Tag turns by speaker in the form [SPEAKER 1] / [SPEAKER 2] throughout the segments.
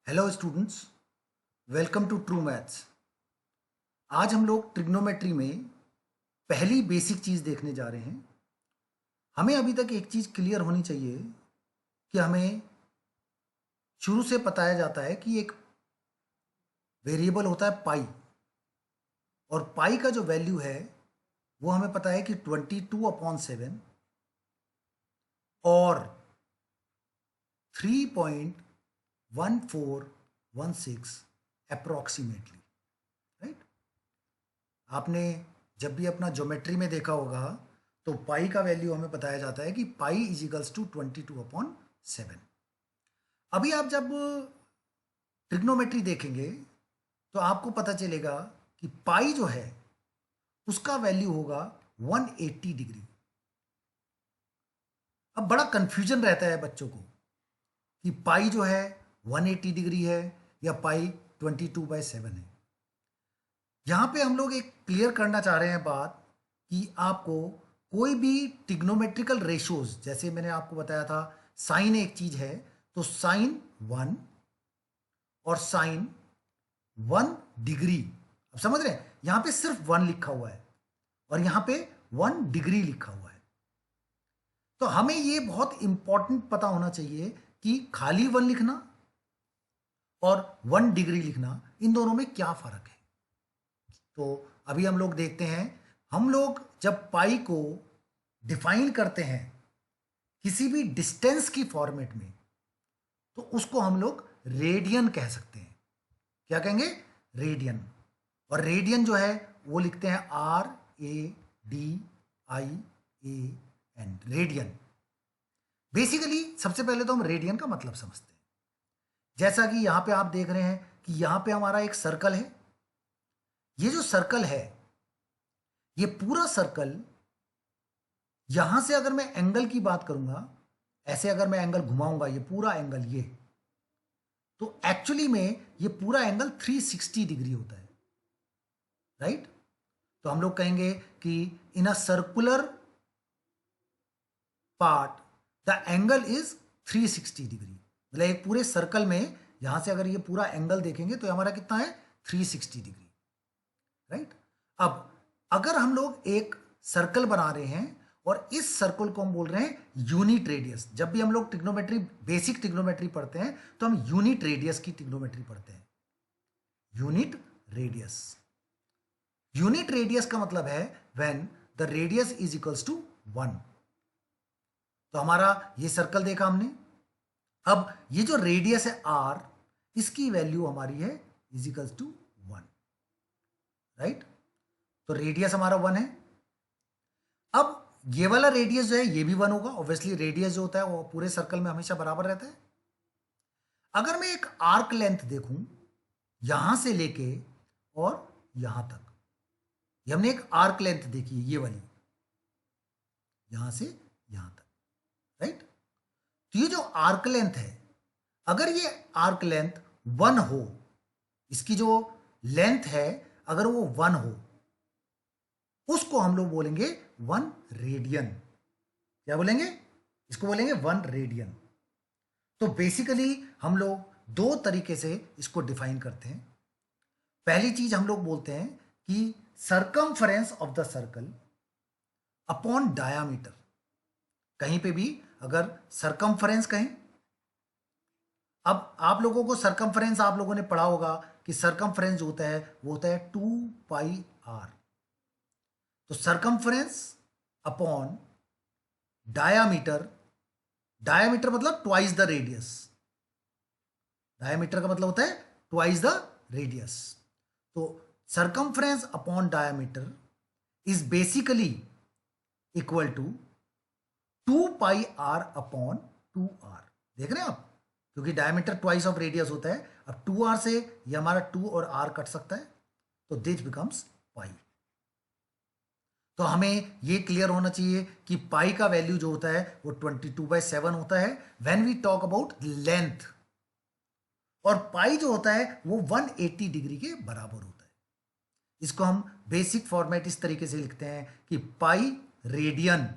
[SPEAKER 1] Hello students, welcome to true maths. आज हम लोग ट्रिग्नोमेट्री में पहली बेसिक चीज़ देखने जा रहे हैं। हमें अभी तक एक चीज़ क्लियर होनी चाहिए कि हमें शुरू से बताया जाता है कि एक वेरिएबल होता है पाई, और पाई का जो वैल्यू है वो हमें पता है कि 22/7 और 3.1416 अप्रोक्सीमेटली, राइट। आपने जब भी अपना ज्योमेट्री में देखा होगा तो पाई का वैल्यू हमें बताया जाता है कि पाई इज इक्वल्स टू 22/7। अभी आप जब ट्रिग्नोमेट्री देखेंगे तो आपको पता चलेगा कि पाई जो है उसका वैल्यू होगा 180 डिग्री। अब बड़ा कंफ्यूजन रहता है बच्चों को कि पाई जो है 180 डिग्री है या पाई 22/7 है। यहाँ पे हम लोग एक क्लियर करना चाह रहे हैं बात कि आपको कोई भी ट्रिग्नोमेट्रिकल रेशोज, जैसे मैंने आपको बताया था साइन एक चीज है, तो साइन 1 और साइन 1 डिग्री, अब समझ रहे हैं, यहाँ पे सिर्फ 1 लिखा हुआ है और यहाँ पे 1 डिग्री लिखा हुआ है। तो हमें ये बहुत इंपॉर्टेंट पता होना चाहिए कि खाली 1 लिखना और 1 डिग्री लिखना, इन दोनों में क्या फर्क है। तो अभी हम लोग देखते हैं, हम लोग जब पाई को डिफाइन करते हैं किसी भी डिस्टेंस की फॉर्मेट में तो उसको हम लोग रेडियन कह सकते हैं। क्या कहेंगे? रेडियन। और रेडियन जो है वो लिखते हैं RADIAN, रेडियन। बेसिकली सबसे पहले तो हम रेडियन का मतलब समझते हैं। जैसा कि यहां पे आप देख रहे हैं कि यहां पे हमारा एक सर्कल है। ये जो सर्कल है, ये पूरा सर्कल, यहां से अगर मैं एंगल की बात करूंगा, ऐसे अगर मैं एंगल घुमाऊंगा, ये पूरा एंगल, ये तो एक्चुअली में ये पूरा एंगल 360 डिग्री होता है, राइट। तो हम लोग कहेंगे कि in a circular part the angle is 360 degree. मतलब एक पूरे सर्कल में यहां से अगर ये पूरा एंगल देखेंगे तो हमारा कितना है? 360 डिग्री, राइट। अब अगर हम लोग एक सर्कल बना रहे हैं और इस सर्कल को हम बोल रहे हैं यूनिट रेडियस, जब भी हम लोग ट्रिग्नोमेट्री, बेसिक ट्रिग्नोमेट्री पढ़ते हैं तो हम यूनिट रेडियस की ट्रिग्नोमेट्री पढ़ते हैं। यूनिट रेडियस, यूनिट रेडियस का मतलब है when the radius is equals to 1। तो हमारा ये सर्कल देखा हमने। अब ये जो रेडियस है r, इसकी वैल्यू हमारी है इज इक्वल्स टू 1, राइट। तो रेडियस हमारा 1 है। अब ये वाला रेडियस जो है ये भी 1 होगा। ऑब्वियसली रेडियस जो होता है वो पूरे सर्कल में हमेशा बराबर रहता है। अगर मैं एक आर्क लेंथ देखूं यहां से लेके और यहां तक, ये हमने एक आर्क लेंथ देखी है, ये वाली, यहां से यहां तक, राइट। तो ये जो आर्क लेंथ है, अगर ये आर्क लेंथ 1 हो, इसकी जो लेंथ है अगर वो 1 हो, उसको हम लोग बोलेंगे 1 रेडियन। क्या बोलेंगे? इसको बोलेंगे 1 रेडियन। तो बेसिकली हम लोग दो तरीके से इसको डिफाइन करते हैं। पहली चीज हम लोग बोलते हैं कि circumference of the circle upon diameter. कहीं पे भी अगर सरकमफरेंस कहें, अब आप लोगों को सरकमफरेंस, आप लोगों ने पढ़ा होगा कि सरकमफरेंस जो होता है वो होता है 2πr। तो सरकमफरेंस अपॉन डायामीटर, डायामीटर मतलब ट्वाइस द रेडियस, डायामीटर का मतलब होता है ट्वाइस द रेडियस। तो circumference upon diameter is basically equal to 2πr upon 2r। देख रहे हैं आप, क्योंकि डायमीटर ट्वाइस ऑफ रेडियस होता है। अब 2r से ये हमारा 2 और r कट सकता है, तो दिस बिकम्स पाई। तो हमें ये क्लियर होना चाहिए कि पाई का वैल्यू जो होता है वो 22/7 होता है when we talk about length, और पाई जो होता है वो 180 डिग्री के बराबर होता है। इसको हम बेसिक फॉर्मेट इस तरीके से लिखते हैं कि pi radian,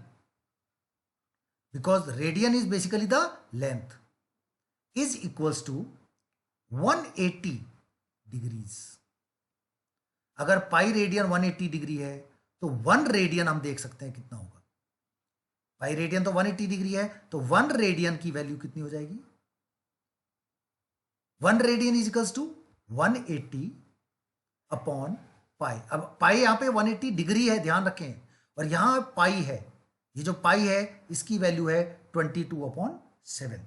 [SPEAKER 1] because radian is basically the length, is equals to 180 degrees. अगर पाई रेडियन 180 डिग्री है तो 1 रेडियन हम देख सकते हैं कितना होगा। पाई रेडियन तो 180 डिग्री है, तो 1 रेडियन की वैल्यू कितनी हो जाएगी? 1 radian is equals to 180 upon pi. अब पाई यहां पे 180 डिग्री है, ध्यान रखें, और यहां पाई है, ये जो पाई है इसकी वैल्यू है 22/7।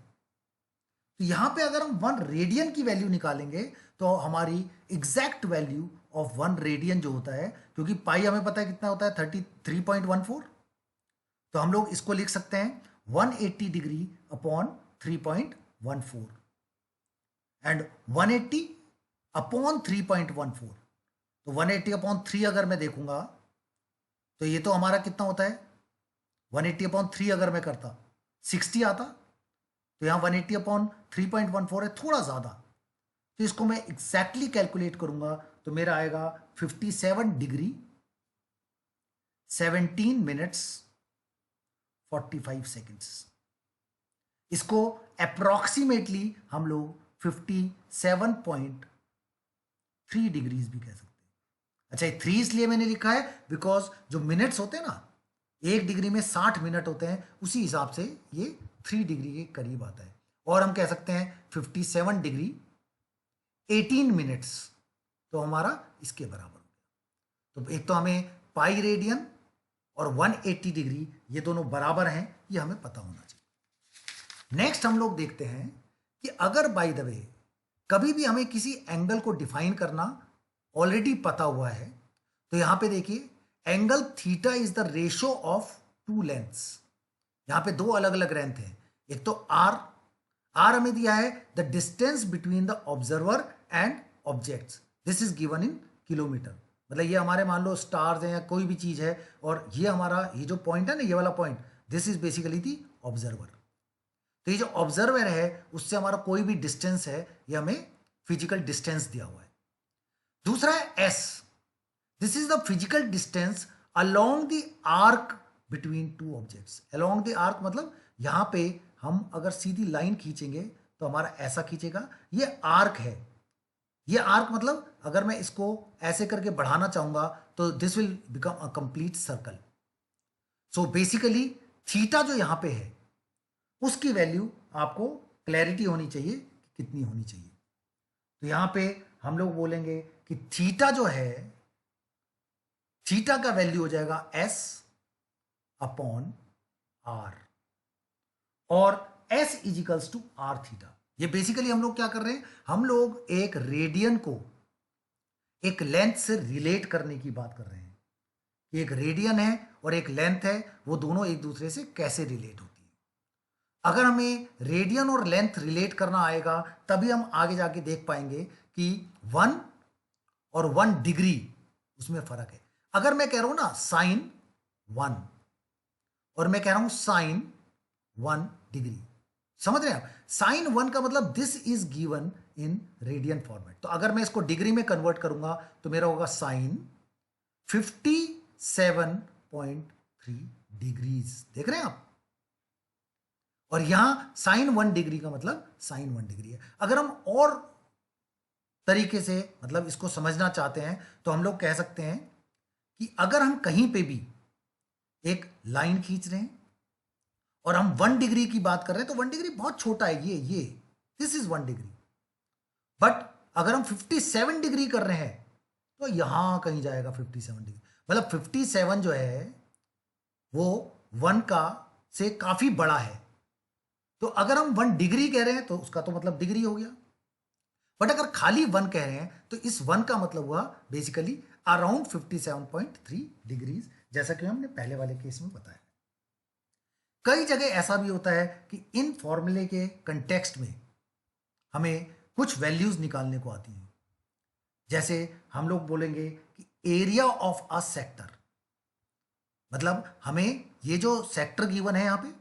[SPEAKER 1] तो यहां पे अगर हम 1 रेडियन की वैल्यू निकालेंगे तो हमारी एग्जैक्ट वैल्यू ऑफ 1 रेडियन जो होता है, क्योंकि पाई हमें पता है कितना होता है 33.14, तो हम लोग इसको लिख सकते हैं 180 डिग्री अपॉन 3.14 एंड 180 अपॉन 3.14। तो 180 अपॉन 3 अगर मैं देखूंगा तो ये तो हमारा कितना होता है, 180 अपॉन 3 अगर मैं करता 60 आता, तो यहां 180 अपॉन 3.14 है, थोड़ा ज्यादा। तो इसको मैं एग्जैक्टली कैलकुलेट करूंगा तो मेरा आएगा 57 डिग्री 17 मिनट्स 45 सेकेंड्स। इसको अप्रोक्सीमेटली हम लोग 57.3 डिग्रीज भी कह सकते हैं। अच्छा, ये 3 इसलिए मैंने लिखा है बिकॉज जो मिनट्स होते हैं ना, 1 डिग्री में 60 मिनट होते हैं, उसी हिसाब से ये 3 डिग्री के करीब आता है। और हम कह सकते हैं 57 डिग्री 18 मिनट्स, तो हमारा इसके बराबर हो गया। तो एक तो हमें पाई रेडियन और 180 डिग्री ये दोनों बराबर हैं, ये हमें पता होना चाहिए। नेक्स्ट हम लोग देखते हैं कि अगर बाय द वे कभी भी हमें किसी एंगल को डिफाइन करना ऑलरेडी पता हुआ है, तो यहां पे देखिए angle theta is the ratio of two lengths. यहां पे दो अलग अलग लेंथ है, एक तो आर, आर हमें दिया है the distance between the observer and objects, this is given in kilometre. मतलब ये हमारे मान लो स्टार्स हैं या कोई भी चीज है, और ये हमारा ये जो पॉइंट है ना, ये वाला point, this is basically the observer. तो ये जो ऑब्जर्वर है उससे हमारा कोई भी डिस्टेंस है, ये हमें फिजिकल डिस्टेंस दिया हुआ है। दूसरा है S, this is the physical distance along the arc between two objects. Along the arc मतलब यहां पे हम अगर सीधी लाइन खींचेंगे तो हमारा ऐसा खींचेगा, ये आर्क है। ये आर्क मतलब अगर मैं इसको ऐसे करके बढ़ाना चाहूंगा तो this will become a complete circle. So basically theta जो यहां पे है उसकी वैल्यू आपको क्लैरिटी होनी चाहिए कि कितनी होनी चाहिए। तो यहां पे हम लोग बोलेंगे कि थीटा जो है, थीटा का वैल्यू हो जाएगा एस अपॉन आर, और s equals to r theta. ये बेसिकली हम लोग क्या कर रहे हैं, हम लोग एक रेडियन को एक लेंथ से रिलेट करने की बात कर रहे हैं कि एक रेडियन है और एक लेंथ है, वो दोनों एक दूसरे से कैसे रिलेट होती है। अगर हमें रेडियन और लेंथ रिलेट करना आएगा तभी हम आगे जाके देख पाएंगे कि 1 और 1 डिग्री उसमें फर्क है। अगर मैं कह रहा हूं ना साइन 1 और मैं कह रहा हूं साइन 1 डिग्री, समझ रहे हैं आप? साइन 1 का मतलब this is given in radian format. तो अगर मैं इसको डिग्री में कन्वर्ट करूंगा तो मेरा होगा साइन 57.3 डिग्रीज। देख रहे हैं आप? और यहां साइन 1 डिग्री का मतलब साइन 1 डिग्री है। अगर हम और तरीके से मतलब इसको समझना चाहते हैं तो हम लोग कह सकते हैं कि अगर हम कहीं पे भी एक लाइन खींच रहे हैं और हम 1 डिग्री की बात कर रहे हैं तो 1 डिग्री बहुत छोटा है, ये दिस इज 1 डिग्री। बट अगर हम 57 डिग्री कर रहे हैं तो यहां कहीं जाएगा 57 डिग्री, मतलब 57 जो है वो 1 का से काफी बड़ा है। तो अगर हम 1 डिग्री कह रहे हैं तो उसका तो मतलब डिग्री हो गया, बट अगर खाली 1 कह रहे हैं तो इस 1 का मतलब हुआ बेसिकली अराउंड 57.3 डिग्रीज, जैसा कि हमने पहले वाले केस में बताया। कई जगह ऐसा भी होता है कि इन फॉर्मूले के कंटेक्स्ट में हमें कुछ वैल्यूज निकालने को आती हैं। जैसे हम लोग बोलेंगे कि एरिया ऑफ अ सेक्टर, मतलब हमें ये जो सेक्टर गिवन है यहां पे,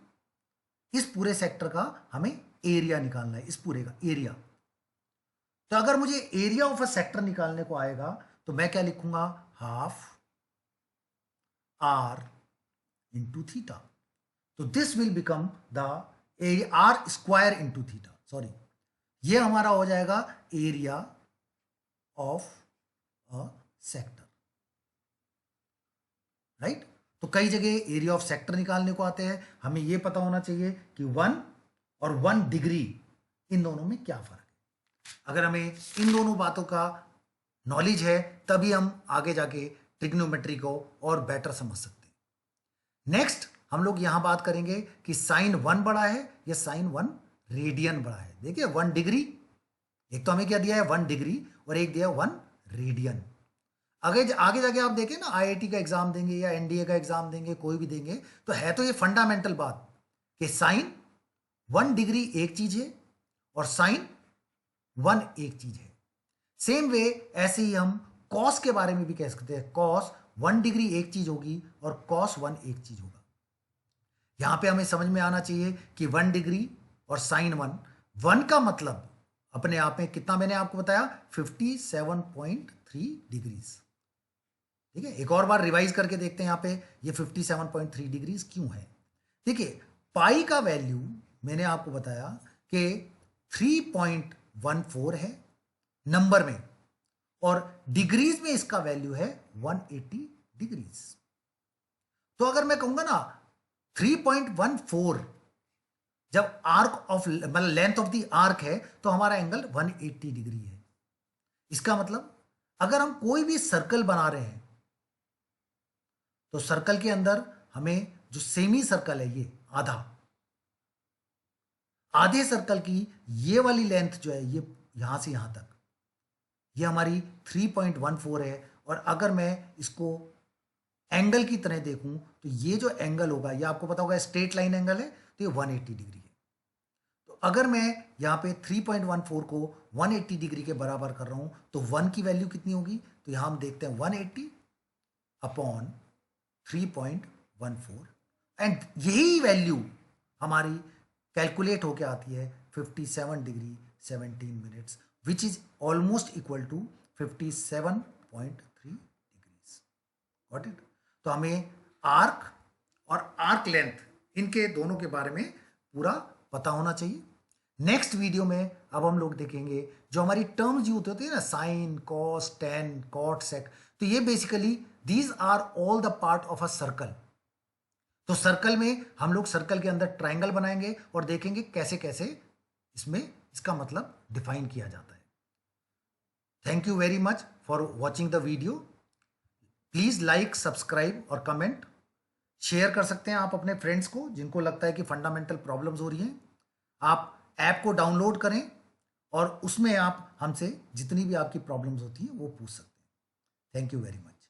[SPEAKER 1] इस पूरे सेक्टर का हमें एरिया निकालना है, इस पूरे का एरिया। तो अगर मुझे एरिया ऑफ अ सेक्टर निकालने को आएगा तो मैं क्या लिखूंगा, हाफ आर इंटू थीटा। तो this will become the r square into theta, sorry, ये हमारा हो जाएगा area of a sector, right. तो कई जगह एरिया ऑफ सेक्टर निकालने को आते हैं, हमें ये पता होना चाहिए कि 1 और 1 डिग्री इन दोनों में क्या फर्क है। अगर हमें इन दोनों बातों का नॉलेज है तभी हम आगे जाके ट्रिग्नोमेट्री को और बेटर समझ सकते हैं। नेक्स्ट हम लोग यहां बात करेंगे कि साइन 1 बड़ा है या साइन 1 रेडियन बड़ा है। देखिए 1 डिग्री, एक तो हमें क्या दिया है 1 डिग्री और एक दिया है 1 रेडियन। आगे आगे जाके आप देखें ना, आईआईटी का एग्जाम देंगे या एनडीए का एग्जाम देंगे, कोई भी देंगे, तो है तो ये फंडामेंटल बात कि साइन 1 डिग्री एक चीज है और साइन 1 एक चीज है। सेम वे ऐसे ही हम कॉस के बारे में भी कह सकते हैं, कॉस 1 डिग्री एक चीज होगी और कॉस 1 एक चीज होगा। यहां पे हमें समझ में आना चाहिए कि 1 डिग्री और साइन 1 का मतलब अपने आप में कितना, मैंने आपको बताया 57.3 डिग्रीज। ठीक है, एक और बार रिवाइज करके देखते हैं यहां पे ये 57.3 डिग्रीज क्यों है। देखिए पाई का वैल्यू मैंने आपको बताया कि 3.14 है नंबर में, और डिग्रीज में इसका वैल्यू है 180 डिग्रीज। तो अगर मैं कहूंगा ना 3.14 जब आर्क ऑफ मतलब लेंथ ऑफ द आर्क है तो हमारा एंगल 180 डिग्री है। इसका मतलब अगर हम कोई भी सर्कल बना रहे हैं तो सर्कल के अंदर हमें जो सेमी सर्कल है ये आधे सर्कल की ये वाली लेंथ जो है ये यहां से यहां तक ये हमारी 3.14 है, और अगर मैं इसको एंगल की तरह देखूं तो ये जो एंगल होगा ये आपको पता होगा स्ट्रेट लाइन एंगल है तो ये 180 डिग्री है। तो अगर मैं यहाँ पे 3.14 को 180 डिग्री के बराबर कर रहा हूं तो 1 की वैल्यू कितनी होगी, तो यहां हम देखते हैं 180 अपॉन 3.14, एंड यही वैल्यू हमारी कैलकुलेट होके आती है 57 degree 17 minutes, which is almost equal to 57.3 degrees. Got it. तो हमें आर्क और आर्क लेंथ इनके दोनों के बारे में पूरा पता होना चाहिए। नेक्स्ट वीडियो में अब हम लोग देखेंगे जो हमारी टर्म्स यूज होती है ना, sine, cos, tan, cot, sec, तो ये basically these are all the part of a circle. तो सर्कल में हम लोग सर्कल के अंदर ट्राइंगल बनाएंगे और देखेंगे कैसे कैसे इसमें इसका मतलब डिफाइन किया जाता है। Thank you very much for watching the video. Please like, subscribe और कमेंट शेयर कर सकते हैं आप अपने फ्रेंड्स को जिनको लगता है कि फंडामेंटल प्रॉब्लम्स हो रही हैं। आप ऐप को डाउनलोड करें और उसमें आप हमसे जितनी भी आपकी प्रॉब्लम्स होती हैं वो पूछ सकते हैं। Thank you very much.